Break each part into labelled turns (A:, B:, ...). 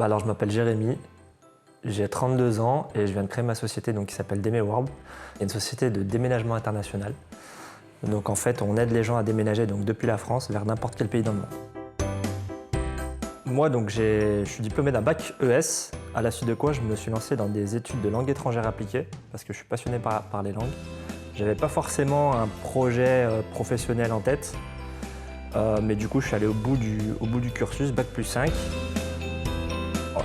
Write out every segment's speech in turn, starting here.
A: Alors, je m'appelle Jérémy, j'ai 32 ans et je viens de créer ma société qui s'appelle DéméWorld. C'est une société de déménagement international. Donc en fait, on aide les gens à déménager depuis la France vers n'importe quel pays dans le monde. Moi, je suis diplômé d'un bac ES, à la suite de quoi je me suis lancé dans des études de langue étrangère appliquée, parce que je suis passionné par les langues. J'avais pas forcément un projet professionnel en tête, mais du coup, je suis allé au bout du cursus, bac+5.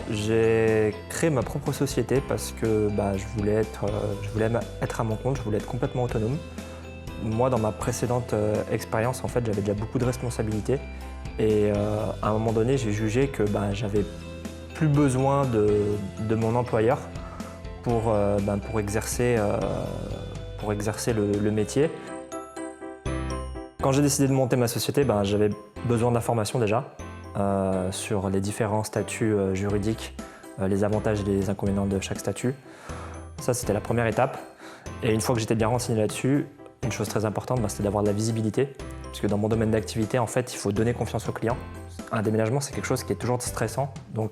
A: J'ai créé ma propre société parce que je voulais être à mon compte, je voulais être complètement autonome. Moi, dans ma précédente expérience, en fait, j'avais déjà beaucoup de responsabilités et à un moment donné, j'ai jugé que j'avais plus besoin de mon employeur pour exercer le métier. Quand j'ai décidé de monter ma société, j'avais besoin d'informations déjà sur les différents statuts juridiques, les avantages et les inconvénients de chaque statut. Ça, c'était la première étape. Et une fois que j'étais bien renseigné là-dessus, une chose très importante, c'était d'avoir de la visibilité. Parce que dans mon domaine d'activité, en fait, il faut donner confiance aux clients. Un déménagement, c'est quelque chose qui est toujours stressant. Donc,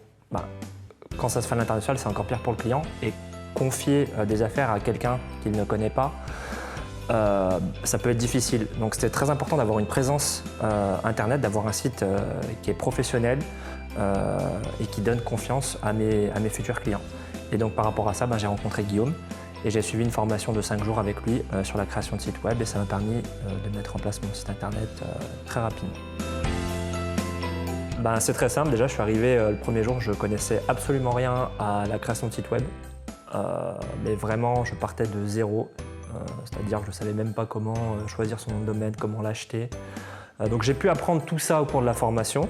A: quand ça se fait à l'international, c'est encore pire pour le client. Et confier des affaires à quelqu'un qu'il ne connaît pas, ça peut être difficile. Donc c'était très important d'avoir une présence internet, d'avoir un site qui est professionnel et qui donne confiance à mes futurs clients. Et donc par rapport à ça, j'ai rencontré Guillaume et j'ai suivi une formation de 5 jours avec lui sur la création de site web et ça m'a permis de mettre en place mon site internet très rapidement. C'est très simple, déjà je suis arrivé le premier jour, je connaissais absolument rien à la création de site web, mais vraiment je partais de zéro. C'est-à-dire que je ne savais même pas comment choisir son nom de domaine, comment l'acheter. Donc j'ai pu apprendre tout ça au cours de la formation.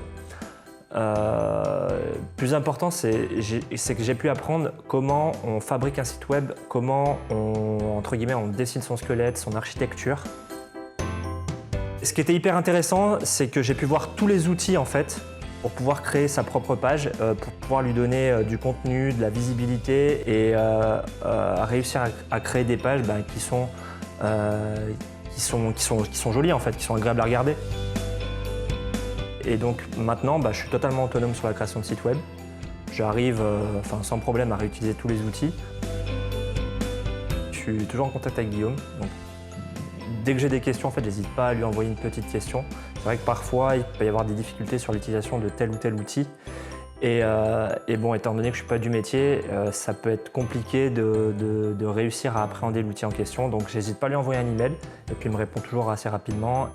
A: Plus important, c'est que j'ai pu apprendre comment on fabrique un site web, comment on dessine son squelette, son architecture. Ce qui était hyper intéressant, c'est que j'ai pu voir tous les outils en fait, pour pouvoir créer sa propre page, pour pouvoir lui donner du contenu, de la visibilité et réussir à créer des pages qui sont jolies en fait, qui sont agréables à regarder. Et donc maintenant, je suis totalement autonome sur la création de sites web. J'arrive sans problème à réutiliser tous les outils. Je suis toujours en contact avec Guillaume. Donc, dès que j'ai des questions, en fait, j'hésite pas à lui envoyer une petite question. C'est vrai que parfois, il peut y avoir des difficultés sur l'utilisation de tel ou tel outil. Et étant donné que je ne suis pas du métier, ça peut être compliqué de réussir à appréhender l'outil en question. Donc, j'hésite pas à lui envoyer un email et puis il me répond toujours assez rapidement.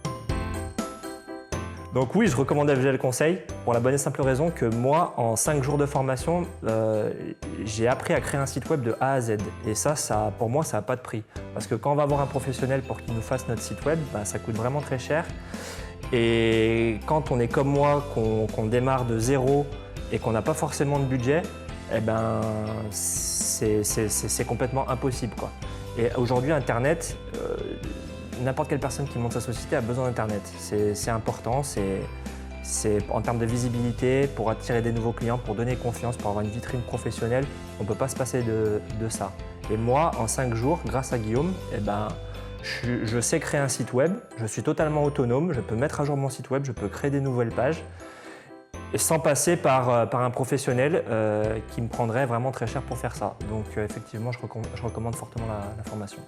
A: Donc oui, je recommande FGL Conseil pour la bonne et simple raison que moi, en 5 jours de formation, j'ai appris à créer un site web de A à Z. Et ça pour moi, ça n'a pas de prix. Parce que quand on va voir un professionnel pour qu'il nous fasse notre site web, ça coûte vraiment très cher. Et quand on est comme moi, qu'on démarre de zéro et qu'on n'a pas forcément de budget, c'est complètement impossible, quoi. Et aujourd'hui, Internet, n'importe quelle personne qui monte sa société a besoin d'Internet. C'est important, c'est en termes de visibilité, pour attirer des nouveaux clients, pour donner confiance, pour avoir une vitrine professionnelle, on ne peut pas se passer de ça. Et moi, en 5 jours, grâce à Guillaume, je sais créer un site web, je suis totalement autonome, je peux mettre à jour mon site web, je peux créer des nouvelles pages, et sans passer par un professionnel qui me prendrait vraiment très cher pour faire ça. Donc effectivement, je recommande fortement la formation.